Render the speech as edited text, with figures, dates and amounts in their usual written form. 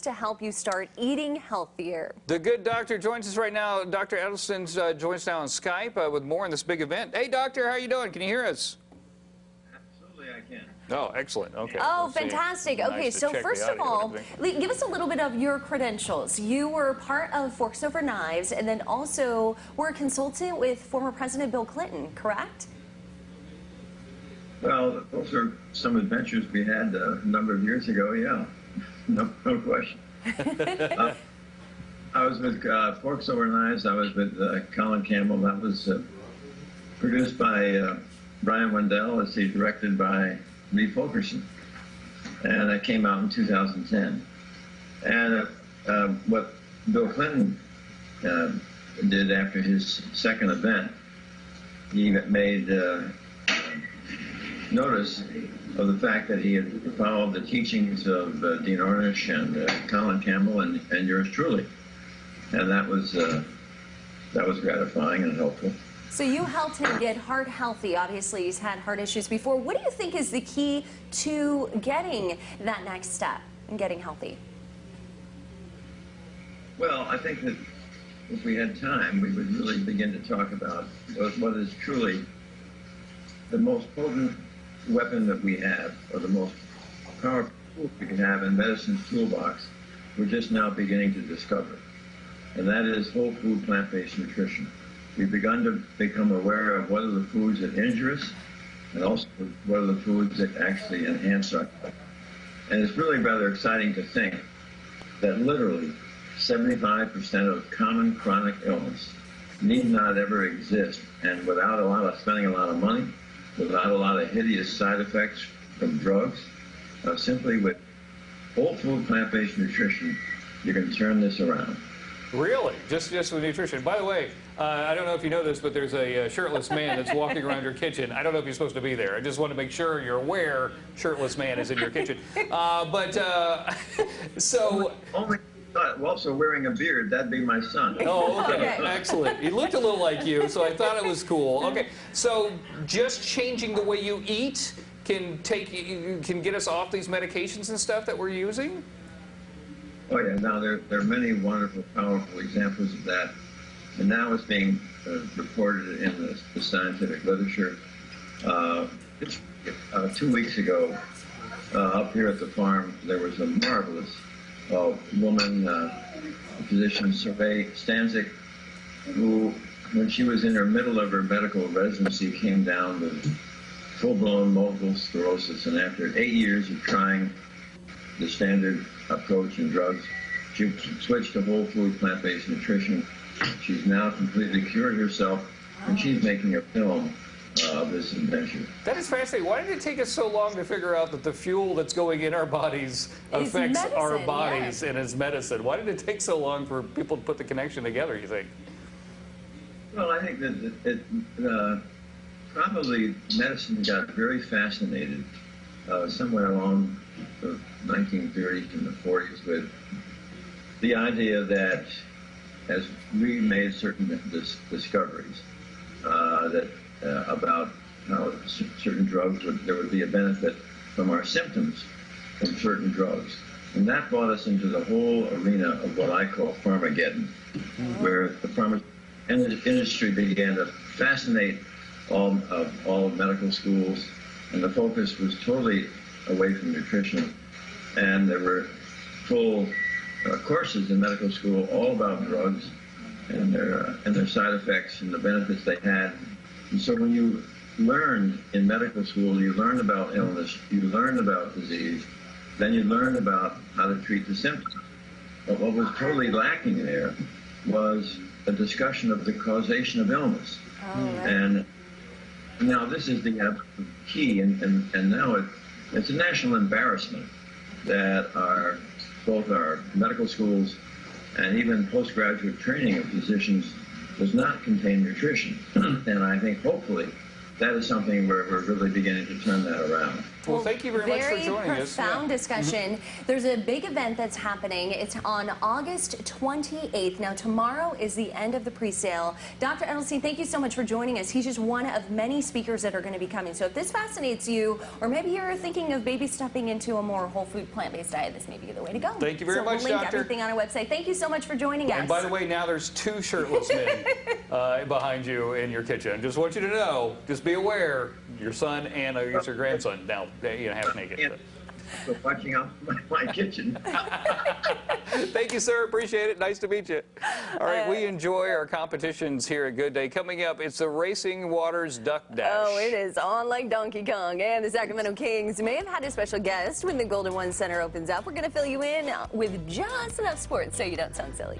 to help you start eating healthier. The good doctor joins us right now. Dr. Edelson joins us now on Skype with more on this big event. Hey, doctor, how are you doing? Can you hear us? Absolutely, I can. Oh, excellent. Okay. Oh, fantastic. Okay, so first of all, give us a little bit of your credentials. You were part of Forks Over Knives and then also were a consultant with former President Bill Clinton, correct? Well, those are some adventures we had a number of years ago, yeah. No question. I was with Forks Over Knives. I was with Colin Campbell. That was produced by Brian Wendell. It's directed by Lee Fulkerson. And it came out in 2010. And what Bill Clinton did after his second event, he made notice of the fact that he had followed the teachings of Dean Ornish and Colin Campbell and yours truly. And that was gratifying and helpful. So you helped him get heart healthy. Obviously, he's had heart issues before. What do you think is the key to getting that next step and getting healthy? Well, I think that if we had time, we would really begin to talk about what is truly the most potent weapon that we have, or the most powerful tool we can have in medicine's toolbox. We're just now beginning to discover, and that is whole food plant-based nutrition. We've begun to become aware of what are the foods that injure us, and also what are the foods that actually enhance our health. And it's really rather exciting to think that literally 75% of common chronic illness need not ever exist, and without spending a lot of money, without a lot of hideous side effects from drugs, simply with whole food plant-based nutrition, you can turn this around. Really? Just with nutrition. By the way, I don't know if you know this, but there's a shirtless man that's walking around your kitchen. I don't know if he's supposed to be there. I just want to make sure you're aware shirtless man is in your kitchen. So... Also wearing a beard, that'd be my son. Oh, okay. Excellent. He looked a little like you, so I thought it was cool. Okay, so just changing the way you eat can get us off these medications and stuff that we're using? Oh yeah, now there are many wonderful, powerful examples of that, and now it's being reported in the scientific literature. 2 weeks ago, up here at the farm, there was a marvelous woman, physician, Survey Stanzik, who, when she was in her middle of her medical residency, came down with full-blown multiple sclerosis, and after 8 years of trying the standard approach and drugs, she switched to whole food plant-based nutrition. She's now completely cured herself, and she's making a film of this invention. That is fascinating. Why did it take us so long to figure out that the fuel that's going in our bodies affects our bodies and is medicine? Why did it take so long for people to put the connection together, you think? Well, I think that probably medicine got very fascinated somewhere along the 1930s and the 40s with the idea that as we made certain discoveries about how certain drugs there would be a benefit from our symptoms from certain drugs. And that brought us into the whole arena of what I call Pharmageddon, where the pharma industry began to fascinate all medical schools, and the focus was totally away from nutrition. And there were full courses in medical school all about drugs and their side effects and the benefits they had. And so when you learned in medical school, you learned about illness, you learned about disease, then you learned about how to treat the symptoms. But what was totally lacking there was a discussion of the causation of illness. Oh, right. And now this is the key, and now it's a national embarrassment that both our medical schools and even postgraduate training of physicians does not contain nutrition. And I think hopefully that is something where we're really beginning to turn that around. Well, thank you very much for joining us. Very profound discussion. There's a big event that's happening. It's on August 28th. Now, tomorrow is the end of the pre-sale. Dr. Edelstein, thank you so much for joining us. He's just one of many speakers that are going to be coming. So if this fascinates you, or maybe you're thinking of baby stepping into a more whole food, plant-based diet, this may be the way to go. Thank you very much, we'll link Doctor. everything on our website. Thank you so much for joining us. And by the way, now there's 2 shirtless men behind you in your kitchen. Just want you to know, just be aware, your son and I guess your grandson now, half naked. So watching out my kitchen. Thank you, sir. Appreciate it. Nice to meet you. All right, we enjoy our competitions here at Good Day. Coming up, it's the Racing Waters Duck Dash. Oh, it is on like Donkey Kong. And the Sacramento Kings may have had a special guest when the Golden One Center opens up. We're going to fill you in with just enough sports so you don't sound silly.